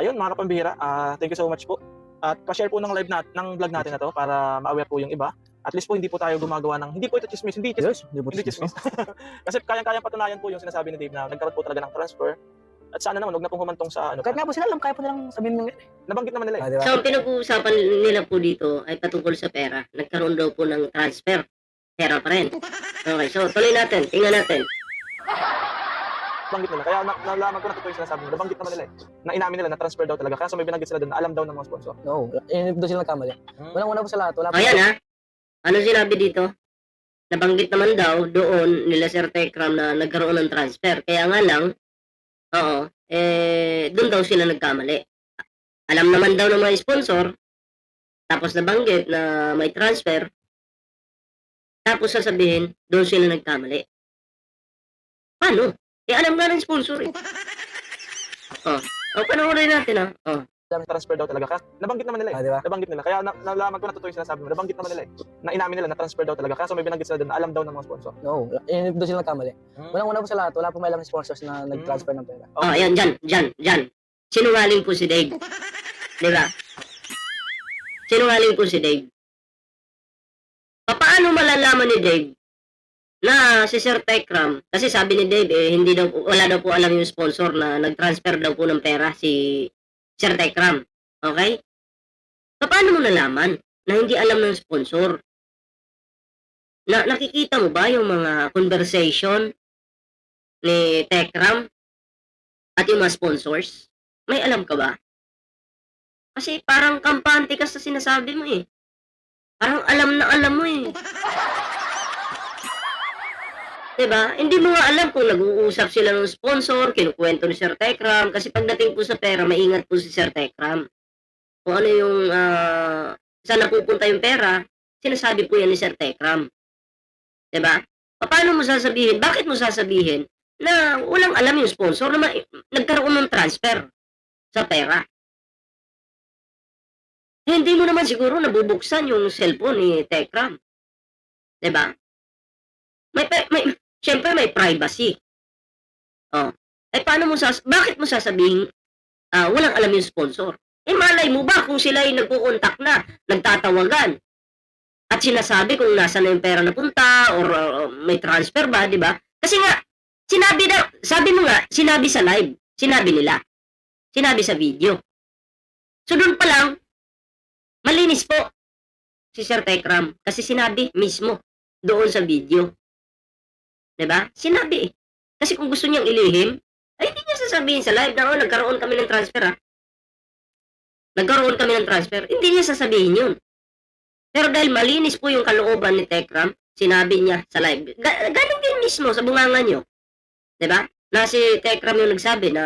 Ayun mga kapambihira, thank you so much po. At pa-share po ng vlog natin na 'to para ma-aware po yung iba. At least po hindi po tayo gumagawa ng hindi po ito tsismis, hindi tsismis, Yes, hindi po hindi tsismis. Kasi kayang-kayang patunayan po yung sinasabi ni Dave na nagkaroon po talaga ng transfer. At sana naman wag na pong humantong sa ano Kahit pa. nga po sila alam, kaya po nilang sabihin mo Nabanggit naman nila eh. di ba? So, ang pinag-uusapan nila po dito ay patungkol sa pera. Nagkaroon daw po ng transfer. Pera pa rin. Okay, so tuloy natin. Tingnan natin. Nabanggit nila. Kaya nalaman ko na totoo yung sinasabi nila. Nabanggit naman nila eh. Na inamin nila na transfer daw talaga. Kaya may binanggit sila doon na alam daw ng mga sponsor. No, doon sila nagkamali. Unang-una po sa lahat, wala po. Ayan ha. Ano sinabi dito? Nabanggit naman daw doon nila Sir Tekram na nagkaroon ng transfer. Kaya nga lang, doon daw sila nagkamali. Alam naman daw ng mga sponsor, tapos nabanggit na may transfer, tapos sasabihin, doon sila nagkamali. Paano? Alam nga ng sponsor eh. Panoorin natin ha. Transfer daw talaga. Kaya nabanggit naman nila eh. Di ba? Nabanggit nila. Kaya nalaman ko na totoo yung sinasabi nila. Nabanggit naman nila eh. Na inamin nila na transfer daw talaga. Kaya may binanggit sila doon na alam daw ng mga sponsor. No, doon sila nagkamali. Unang-una po sa lahat, wala po may alam sponsors na nag-transfer ng pera. Ayan, dyan. Sinungaling po si Dave. Di ba? Sinungaling po si Dave. Paano malalaman ni Dave na si Sir Tekram, kasi sabi ni Dave wala daw po alam yung sponsor na nag-transfer daw po ng pera si Sir Tekram. Okay? Paano mo nalaman na hindi alam ng sponsor? Nakikita mo ba yung mga conversation ni Tekram at yung mga sponsors? May alam ka ba? Kasi parang kampante ka sa sinasabi mo eh. Parang alam na alam mo eh. Diba? Hindi mo nga alam kung nag-uusap sila ng sponsor, kinukwento ni Sir Tekram, kasi pagdating po sa pera, maingat po si Sir Tekram. Kung ano yung, saan napupunta yung pera, sinasabi po yan ni Sir Tekram. Diba? Paano mo sasabihin, bakit mo sasabihin na walang alam yung sponsor na nagkaroon ng transfer sa pera? Hindi mo naman siguro nabubuksan yung cellphone ni Tekram. Diba? Siyempre may privacy. Bakit mo sasabihin walang alam yung sponsor? Malay mo ba kung sila ay nagkukontak na, nagtatawagan, at sinasabi kung nasa na yung pera napunta, or may transfer ba, di ba? Kasi nga, sabi mo nga, sinabi sa live, sinabi nila, sinabi sa video. So doon pa lang, malinis po si Sir Tekram, kasi sinabi mismo doon sa video. Diba? Sinabi eh. Kasi kung gusto niyang ilihim, ay hindi niya sasabihin sa live na nagkaroon kami ng transfer ha. Nagkaroon kami ng transfer. Hindi niya sasabihin yun. Pero dahil malinis po yung kalooban ni Tekram, sinabi niya sa live. Galing din mismo sa bungangan niyo. Diba? Na si Tekram yung nagsabi na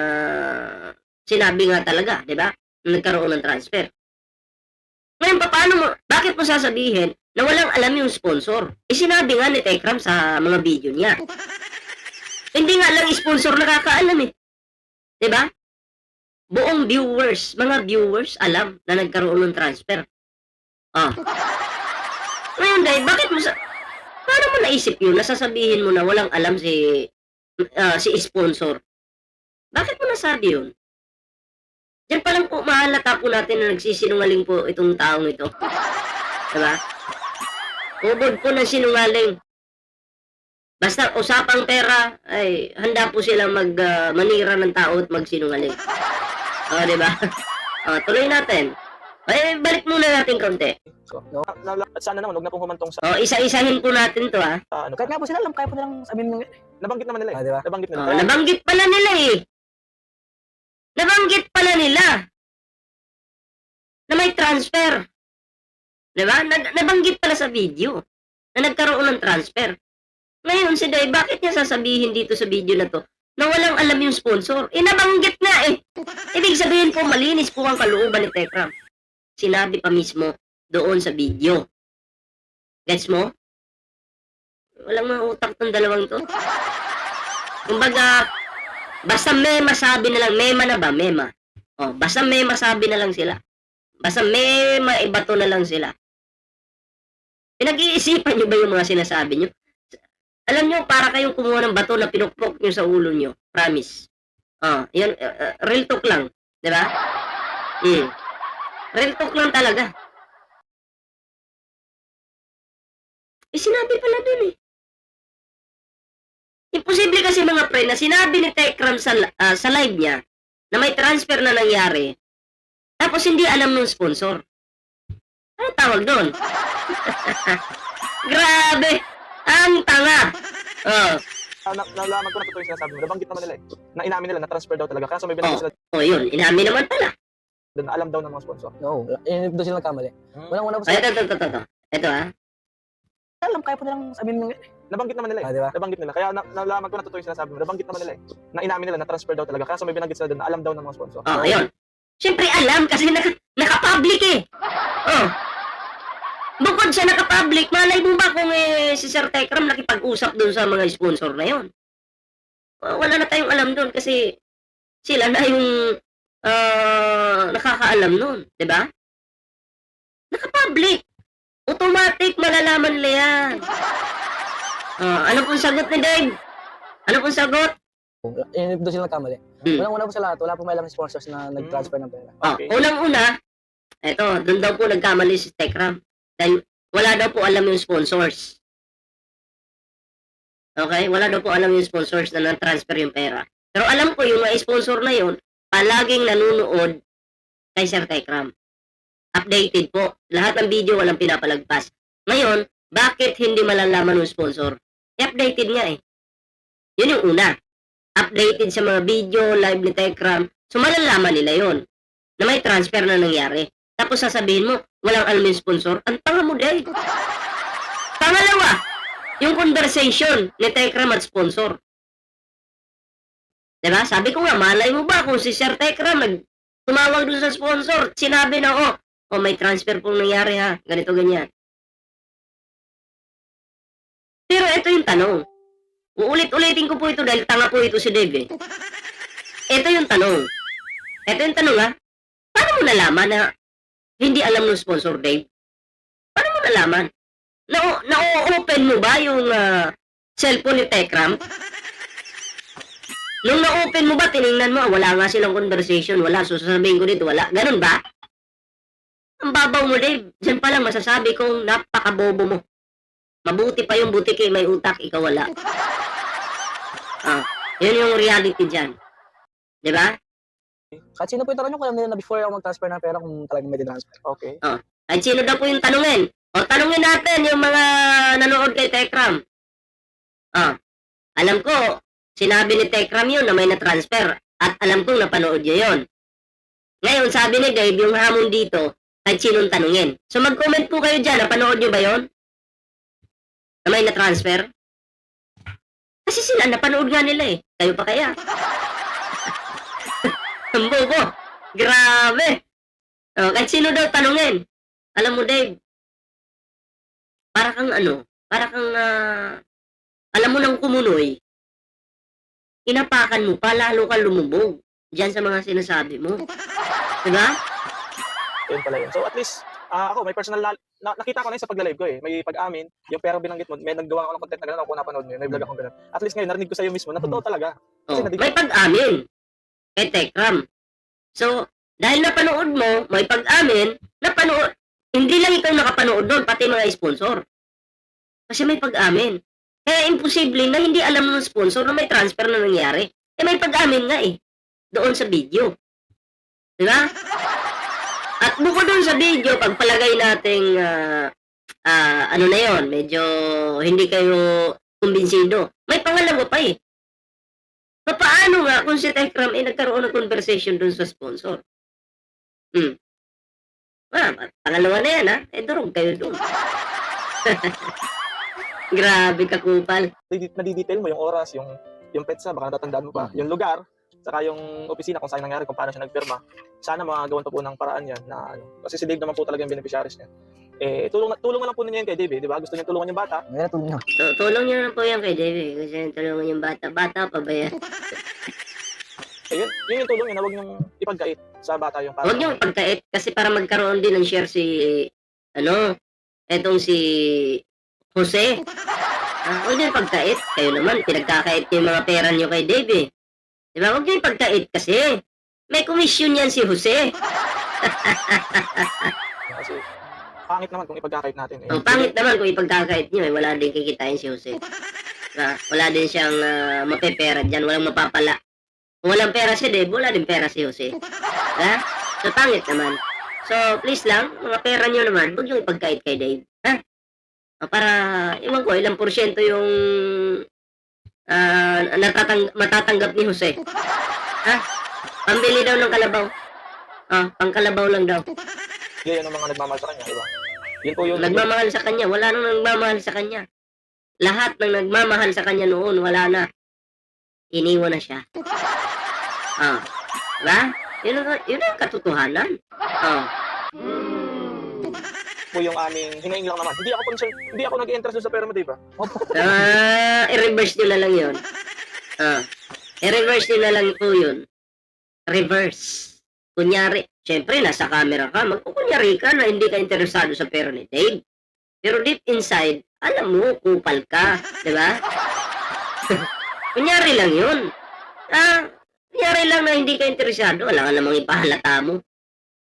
sinabi nga talaga, diba? Na nagkaroon ng transfer. Ngayon, bakit mo sasabihin na walang alam yung sponsor? Sinabi nga ni Tekram sa mga video niya. Hindi nga lang sponsor nakakaalam eh. Diba? Buong mga viewers alam na nagkaroon ng transfer. Ngayon dahil, paano mo naisip yun? Nasasabihin mo na walang alam si sponsor. Bakit mo nasabi yun? Diyan pa lang po, mahalata po natin na nagsisinungaling po itong taong ito. Diba? Ubod po ng sinungaling. Basta usapang pera, ay handa po silang manira ng tao at magsinungaling. Diba? Tuloy natin. Balik muna natin konti. At sana naman wag na pong humantong sa Isa-isahin po natin to ha. Kahit nga po sila alam, kaya po nilang sabihin mo nabanggit naman nila eh. di ba? Nabanggit nila. Nabanggit pala nila eh. Nabanggit pala nila na may transfer. Diba? Nabanggit pala sa video na nagkaroon ng transfer. Ngayon si Day, bakit niya sasabihin dito sa video na to na walang alam yung sponsor? Nabanggit nga eh. Ibig sabihin po, malinis po ang kalooban ni Tekram. Sinabi pa mismo doon sa video. Gets mo? Walang mga utak tong dalawang to. Kumbaga, basta may masabi na lang, mema na ba? Mema. Basta may masabi na lang sila. Basta may maibato na lang sila. Pinag-iisipan nyo ba yung mga sinasabi nyo? Alam nyo, para kayong kumuha ng bato na pinukpok nyo sa ulo nyo. Promise. Yan, real talk lang. Di ba? Real talk lang talaga. Sinabi pala dun eh. Imposible kasi mga pre na sinabi ni Tekram sa live niya na may transfer na nangyari tapos hindi alam ng sponsor. Ano tawag doon? Grabe! Ang tanga! Oh. Nalaman ko na totoo yung sinasabi mo. Nabanggit naman nila eh. Na inamin nila na transfer daw talaga. Kaso may binanggit sila Oh, yun. Inamin naman pala. doon na alam daw ng mga sponsor. No, doon sila nagkamali. Unang-una po Ay, sa ito. Ito ha. alam, kaya po nilang sabihin mo. Nabanggit naman nila eh. Di ba? Nabanggit nila. Kaya nalaman ko na totoo yung sinasabi mo. Nabanggit naman nila eh. Na inamin nila na transfer daw talaga. Kaso may binanggit sila doon na alam daw ng mga sponsor. Oh, ayun. Siyempre alam kasi naka-public eh. Oh. Bukod sa naka-public, malay mo ba kung si Sir Tekram nakipag-usap doon sa mga sponsor na yon? Wala na tayong alam doon kasi sila na yung nakakaalam noon, di ba? Naka-public. Automatic malalaman nila yan. Ano pong sagot ni Dave? Ano pong sagot? Doon sila nagkamali. Unang-una po sa lahat, wala po may alam yung sponsors na nag-transfer ng pera. Okay. Unang-una, doon daw po nagkamali si Tekram. Dahil wala daw po alam yung sponsors. Okay? Wala daw po alam yung sponsors na na-transfer yung pera. Pero alam ko yung mga sponsor na yun, palaging nanunood kay Sir Tekram. Updated po. Lahat ng video walang pinapalagpas. Ngayon, bakit hindi malalaman ng sponsor? I-updated nga eh. Yun yung una. Updated sa mga video, live ni Tekram. So malalaman nila yun na may transfer na nangyari. Tapos sasabihin mo, walang alam yung sponsor. Ang tanga mo, Dave. Pangalawa, yung conversation ni Tekram at sponsor. Diba? Sabi ko nga, malay mo ba kung si Sir Tekram tumawag doon sa sponsor, sinabi na, may transfer pong nangyari ha, ganito, ganyan. Pero ito yung tanong. Uulit-ulitin ko po ito dahil tanga po ito si Dave eh. Ito yung tanong. Ha? Paano mo nalaman na hindi alam ng sponsor, Dave? Paano mo nalaman? Na-open mo ba yung cellphone ni Tekram? Nung na-open mo ba, tinignan mo, wala nga silang conversation, wala, so sasabihin ko dito, wala. Ganun ba? Ang babaw mo, Dave. Diyan pa lang masasabi kong napakabobo mo. Mabuti pa yung buti kay may utak, ikaw wala. Yun yung reality dyan. Diba? Kahit sino po yung tanong nyo, kung alam nila na before ako mag-transfer ng pera kung talagang may transfer. Okay. Kahit sino daw po yung tanungin. Tanungin natin yung mga nanood kay Tekram. Alam ko, sinabi ni Tekram yun na may na-transfer. At alam kong napanood niya yun. Ngayon, sabi ni Dave, yung hamon dito, kahit sinong tanungin. So mag-comment po kayo dyan, napanood nyo ba yun? Na may na-transfer? Kasi sila, napanood nga nila eh. Kayo pa kaya? Ang bobo. Grabe. Kahit sino daw tanungin. Alam mo, Dave, para kang alam mo nang kumunoy, inapakan mo pa, lalo kang lumubog diyan sa mga sinasabi mo. Diba? Yun pala yun. So at least, ako, may personal, nakita ko na yun sa pagla-live ko eh. May pag-amin, yung pera binanggit mo, may naggawa ako ng content na gano'n, ako napanood mo yun, may vlog akong gano'n. At least ngayon, narinig ko sa'yo mismo, na totoo talaga. May pag-amin kay Tekram. So, dahil napanood mo, may pag-amin, napanood, hindi lang ikaw nakapanood doon, pati mga sponsor. Kasi may pag-amin. Kaya imposible na hindi alam ng sponsor na may transfer na nangyari. May pag-amin nga eh. Doon sa video. Diba? At bukod doon sa video, pagpalagay nating ano na yon, medyo hindi kayo kumbinsido. May pangalawa pa eh. Paano nga kung si Tekram nagkaroon ng conversation doon sa sponsor? Pangalawa na yan ha. Durog kayo doon. Grabe ka, kupal. Nadidetail mo yung oras, yung petsa, baka natatandaan mo pa, yung lugar, saka yung opisina kung saan nangyari, kung paano siya nagpirma. Sana magagawan pa po ng paraan yan na kasi si Dave naman po talaga yung beneficiaries niya. Tulong na lang po ninyo yan kay Dave, di ba? Gusto niya tulungan yung bata. Ngayon, tulong nyo. Tulong niyo na po yan kay Dave. Kasi tulungan yung bata. Bata pa ba yan? Yun yung tulong niya na huwag niyong ipagkait sa bata yung para. Huwag niyo ipagkait kasi para magkaroon din ng share etong si Jose. Huwag niyo ipagkait. Kayo naman, pinagkakait yung mga pera niyo kay Dave eh. Diba? Huwag niyo ipagkait kasi. May komisyon yan si Jose. Kasi pangit naman kung ipagkakait natin. Ang pangit naman kung ipagkakait nyo eh, wala din kikitain si Jose. Wala din siyang mapepera dyan, walang mapapala. Kung walang pera si Dave, wala din pera si Jose. Ha? So, pangit naman. So, please lang, mga pera nyo naman, huwag nyo ipagkait kay Dave. Ha? Para, iwan ko, ilang porsyento yung matatanggap ni Jose. Ha? Pambili daw ng kalabaw. Pangkalabaw lang daw. Yan ang mga nagmamahal sa kanya, diba? Yun po yun. Nagmamahal sa kanya, wala nang nagmamahal sa kanya. Lahat ng nagmamahal sa kanya noon, wala na. Iniwan na siya. Diba? Yun ang katotohanan. Po yung aming hinaing lang naman. Hindi ako concerned, hindi ako nag-interest doon sa pera mo, diba? I-reverse nyo na lang yun. I-reverse nyo na lang po yun. Reverse. Kunyari, syempre, nasa camera ka, magkukunyari ka na hindi ka interesado sa pera ni Dave. Pero deep inside, alam mo, kupal ka. Diba? Kunyari lang yun. Kunyari lang na hindi ka interesado, wala ka namang ipahalata mo.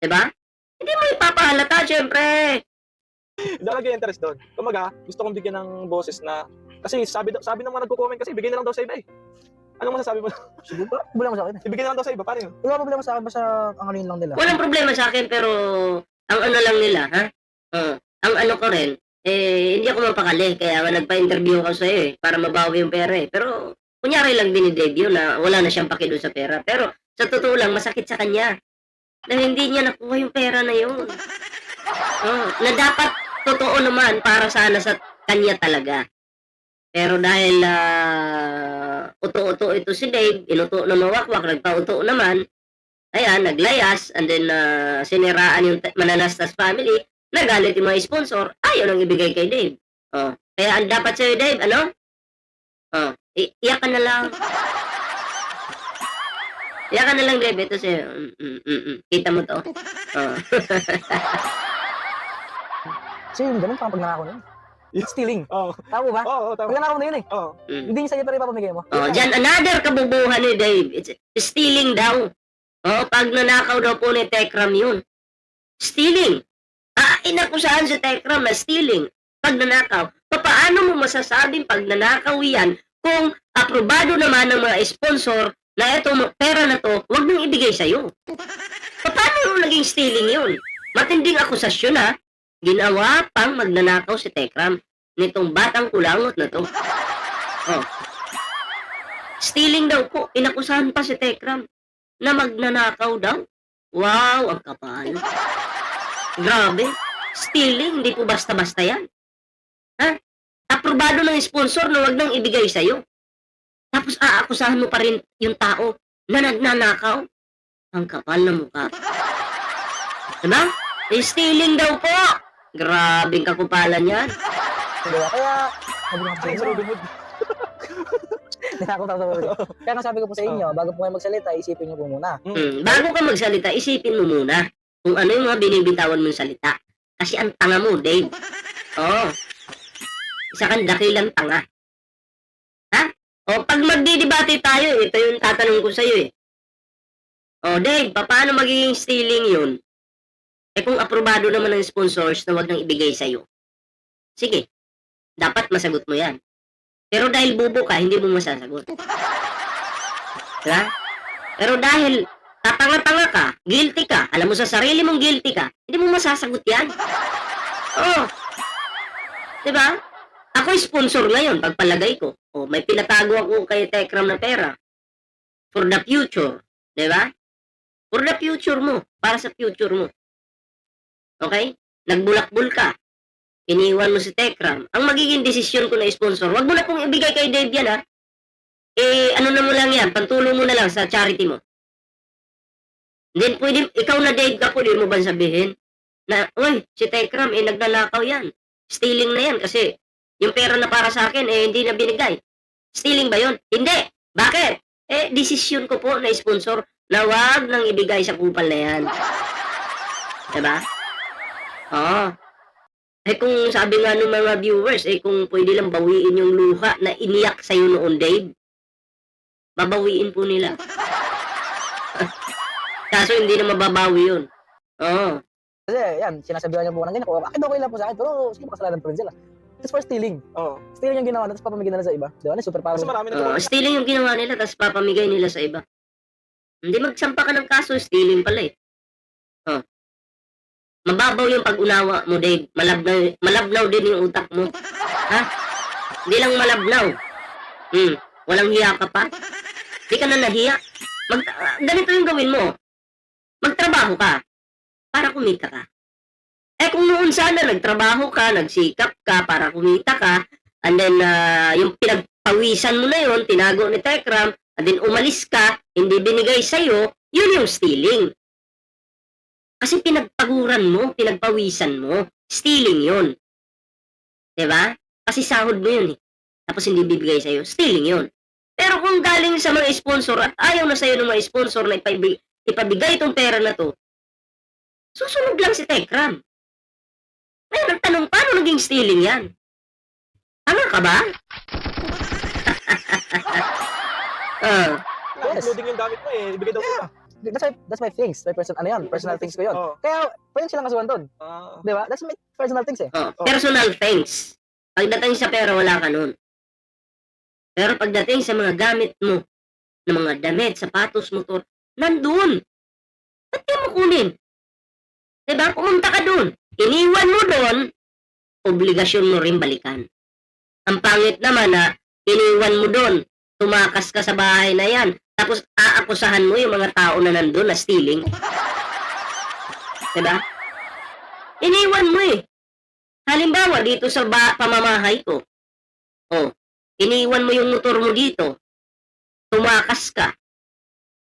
Diba? Hindi mo ipapahalata, syempre. Hindi ako nag-interest doon. Kumaga, gusto kong bigyan ng boses na, kasi sabi ng mga nagko-comment kasi, bigyan na lang daw sa iba eh. Anong masasabi mo? Siguro, problema sa akin. Ibigay na lang daw sa iba, paano yun? Wala problema sa akin, basta ang ano yun lang nila. Walang problema sa akin, pero ang ano lang nila, ha? Ang ano ko rin, hindi ako mapakali, kaya nagpa-interview ako sa'yo eh, para mabawi yung pera eh. Pero, kunyari lang din ni Dave yun na wala na siyang paki doon sa pera. Pero, sa totoo lang, masakit sa kanya. Na hindi niya nakuha yung pera na yun. Na dapat, totoo naman, para sana sa kanya talaga. Pero dahil uto-uto ito si Dave, inuto na mawakwak, nagpa-uto naman, ayan, naglayas, and then siniraan yung Mananastas family, nagalit yung mga sponsor, ayaw nang ibigay kay Dave. Kaya ang dapat sa'yo, Dave, ano? Iyak ka na lang. Iyak ka na lang, Dave. Ito sa'yo. Kita mo to. So yun, ganun pang pagnanakaw na yun. Stealing. Tama ba? Oo, tama. Pagnanakaw na yun eh. Oo. Hindi niya sa'yo pa rin papamigay mo. Diyan, another kabubuhan ni Dave. It's stealing daw. Pag nanakaw daw po ni Tekram yun. Stealing. Inakusahan si Tekram na stealing. Pag nanakaw. Paano mo masasabing pag nanakaw yan kung aprobado naman ng mga sponsor na ito, pera na to, huwag nang ibigay sa'yo. Paano mo naging stealing yun? Matinding akusasyon ha. Ginawa pang magnanakaw si Tekram nitong batang kulangot na to. Stealing daw po. Inakusahan pa si Tekram na magnanakaw daw. Wow, ang kapal. Grabe. Stealing, hindi po basta-basta yan. Aprobado ng sponsor na wag nang ibigay sa'yo. Tapos aakusahan mo pa rin yung tao na nagnanakaw. Ang kapal na mukha. Diba? Stealing daw po. Grabing kakupalan yan. Diba? Kaya, sabi ko Ay, sa Robin Hood. Kaya nga sabi ko po sa inyo, bago po kayo magsalita, isipin niyo po muna. Bago ka magsalita, isipin mo muna kung ano yung mga binibitawan mong salita. Kasi ang tanga mo, Dave. Isa kang dakilang tanga. Pag magdidebate tayo, ito yung tatanong ko sa'yo eh. Dave, paano magiging stealing yun? Kung aprobado naman ng sponsors na wag nang ibigay sa'yo. Sige, dapat masagot mo yan. Pero dahil bubo ka, hindi mo masasagot. Diba? Pero dahil tatanga-tanga ka, guilty ka, alam mo sa sarili mong guilty ka, hindi mo masasagot yan. Diba? Ako sponsor ngayon, pagpalagay ko. May pinatago ako kay Tekram na pera. For the future. Diba? For the future mo. Para sa future mo. Okay? Nagbulakbul ka. Iniwan mo si Tekram. Ang magiging desisyon ko na sponsor, wag mo na pong ibigay kay Dave yan ha. Ano na mo lang yan, pantulong mo na lang sa charity mo. Then pwede, ikaw na Dave ka, pwede mo ba sabihin na, uy, si Tekram, nagnanakaw yan. Stealing na yan kasi yung pera na para sa akin, hindi na binigay. Stealing ba yun? Hindi. Bakit? Desisyon ko po na sponsor na wag nang ibigay sa kupal na yan. Diba? Kung sabi nga ng mga viewers, kung pwede lang bawiin yung luha na iniyak sa'yo noon, Dave, babawiin po nila. Kaso hindi na mababawi yun. Oo. Kasi yan, sinasabihan niya po ng ganyan. Bakit okay lang po sa akin? Pero sige, kasalanan pa rin sila. It's for stealing. Oo. Stealing yung ginawa na, tapos papamigay nila sa iba. Di ba? Ano, super power. Kasi marami na Stealing yung ginawa nila, tapos papamigay nila sa iba. Hindi magsampa ka ng kaso, stealing pala eh. Oh. Mababaw yung pag-unawa mo, Dave. Malabnaw din yung utak mo. Ha? Hindi lang malabnaw. Walang hiya ka pa. Hindi ka na nahiya. Ganito yung gawin mo. Magtrabaho ka para kumita ka. Eh kung noon sana nagtrabaho ka, nagsikap ka para kumita ka, and then yung pinagpawisan mo na yun, tinago ni Tekram, and then umalis ka, hindi binigay sa'yo, yun yung stealing. Kasi pinagpaguran mo, pinagpawisan mo, stealing yun. Diba? Kasi sahod mo yun eh. Tapos hindi bibigay sa'yo, stealing yun. Pero kung galing sa mga sponsor at ayaw na sa'yo ng mga sponsor na ipabigay itong pera na to, susunod lang si Tekram. Ngayon, nagtanong, paano naging stealing yan? Tama ka ba? including yung gamit mo eh. Ibigay daw sila. That's my things. My personal things ko yun. Oo. Kaya, pwede silang kasuhan doon. Di ba? That's my personal things eh. Personal things. Pagdating sa pera, wala ka nun. Pero pagdating sa mga gamit mo, ng mga damit, sapatos, motor, nandun. Ba't di mo kunin? Diba? Pumunta ka dun. Iniwan mo dun, obligasyon mo rin balikan. Ang pangit naman na, iniwan mo dun, tumakas ka sa bahay na yan, tapos aakusahan mo yung mga tao na nandun na stealing. Diba? Iniwan mo eh. Halimbawa, dito sa pamamahay ko, iniwan mo yung motor mo dito, tumakas ka,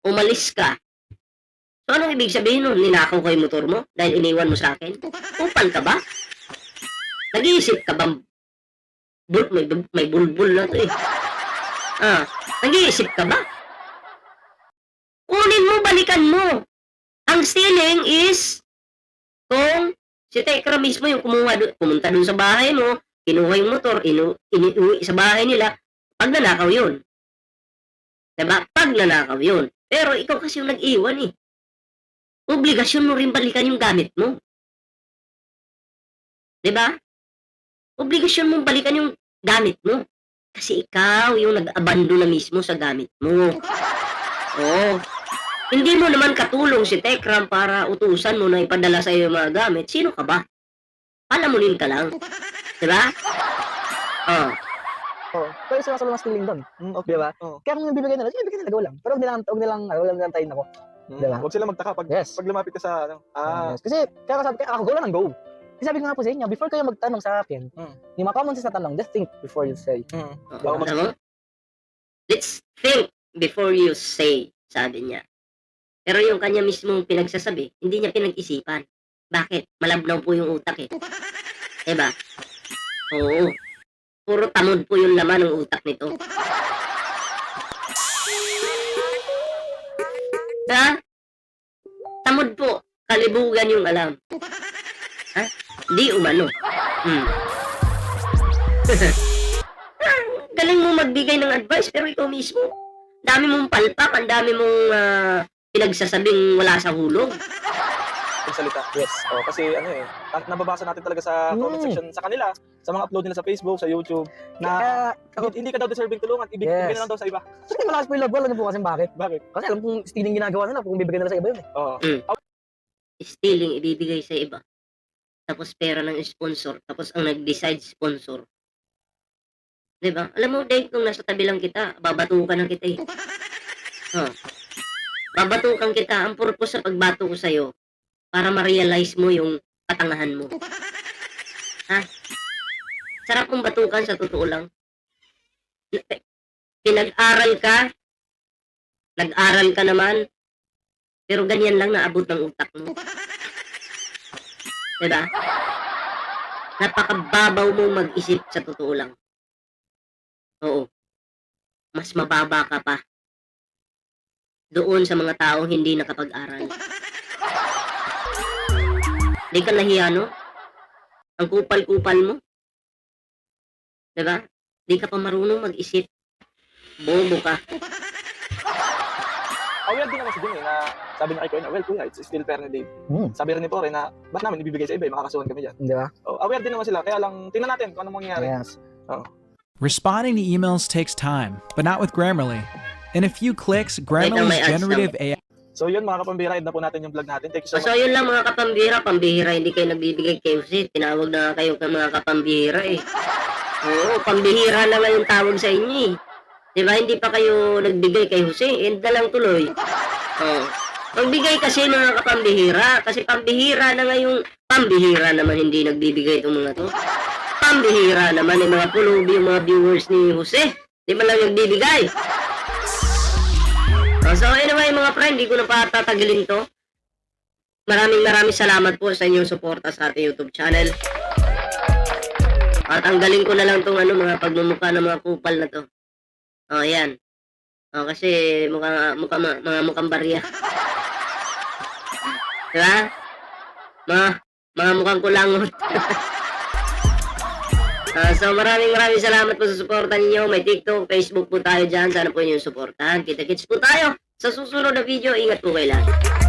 umalis ka. So, anong ibig sabihin nun? Ninakaw ko yung motor mo dahil iniwan mo sa akin? Upal ka ba? Nag-iisip ka ba? May bulbul na to eh. Nag-iisip ka ba? Kunin mo, balikan mo. Ang stealing is kung si Tekra mismo yung pumunta dun sa bahay mo, kinuha yung motor, inuwi sa bahay nila, pag nanakaw yun. Diba? Pag nanakaw yun. Pero ikaw kasi yung nag-iwan eh. Obligasyon mo rin balikan yung gamit mo. Diba? Obligasyon mo balikan yung gamit mo. Kasi ikaw yung nag-abandon na mismo sa gamit mo. Hindi mo naman katulong si Tekram para utusan mo na ipadala sa iyo yung mga gamit. Sino ka ba? Palamunin ka lang. Diba? Pero sila stealing doon. Okay. Diba? Kaya kung bibigay nila, sige, bigyan nila, go lang. Pero huwag nilang tayin ako. Diba? Huwag sila magtaka pag lumapit ka sa Yes. Kasi, kaya ako go lang ng go. Kasi sabi ko nga po sa inyo, before kayo magtanong sa akin, yung mga common sense na tanong, just think before you say. Let's think before you say, sabi niya. Pero yung kanya mismo pinagsasabi, hindi niya pinag-isipan. Bakit? Malabnaw po yung utak eh. Diba? Oo. Puro tamod po yung laman ng utak nito. Ha? Tamod po. Kalibugan yung alam. Ha? Di umano. Galing mo magbigay ng advice, pero ikaw mismo, dami mong palpak, ang dami mong pinagsasabing wala sa hulog. yung salita. Yes. Kasi nababasa natin talaga sa comment section sa kanila, sa mga upload nila sa Facebook, sa YouTube, na hindi ka daw deserving tulungan, ibigay na lang daw sa iba. So, hindi malakas po yung love ko, alam niyo po kasi bakit? Bakit? Kasi alam kong stealing ginagawa nila, kung bibigyan nila sa iba yun eh. Stealing, ibibigay sa iba. Tapos pera ng sponsor, tapos ang nag-decide sponsor. Diba? Alam mo, Dave, kung nasa tabi lang kita, babatukan na kita eh. Babatukan kita. Ang purpose sa pagbato ko sa'yo, para ma-realize mo yung katangahan mo. Ha? Sarap mong batukan sa totoo lang. Pinag-aral ka, nag-aral ka naman, pero ganyan lang naabot ng utak mo. Diba? Napakababaw mong mag-isip sa totoo lang. Oo. Mas mababa ka pa doon sa mga taong hindi nakapag-aral. Hindi ka nahiya, no? Ang kupal-kupal mo. Diba? Hindi ka pa marunong mag-isip. Bobo ka. aware din naman si Jim na sabi niya kay Kuya, well, Kuya, it's still fair ni Dave. Sabi rin ni Pore na, ba't namin ibibigay sa iba, makakasuhan kami dyan. Di ba? Aware din naman sila, kaya lang, tingnan natin kung anong mangyayari. Yes. Responding to emails takes time, but not with Grammarly. In a few clicks, Grammarly's may ads generative AI So yun mga kapambira, end na po natin yung vlog natin. Thank you so much. So yun lang mga pambihira, hindi kayo nagbibigay kay Jose. Tinawag na kayo ng mga kapambihira eh. Oo, pambihira na nga yung tawag sa inyo eh. Diba, hindi pa kayo nagbigay kay Jose, end na lang tuloy. Oo. Magbigay kasi mga kapambihira, kasi pambihira na nga yung pambihira naman hindi nagbibigay itong mga to. Pambihira naman yung mga pulubi, yung mga viewers ni Jose. Di ba lang nagbibigay? So anyway mga friend, hindi ko na patatagilin to. Maraming salamat po sa inyong suporta sa ating YouTube channel. At tanggalin ko na lang tong mga pagmumukha ng mga kupal na to. Ayan. Kasi mukhang barya. Diba? Mga mukhang kulangot. So maraming salamat po sa suporta ninyo. May TikTok, Facebook po tayo dyan. Sana po inyong suportahan. Kita-kits po tayo sa susunod na video. Ingat po kayo lahat.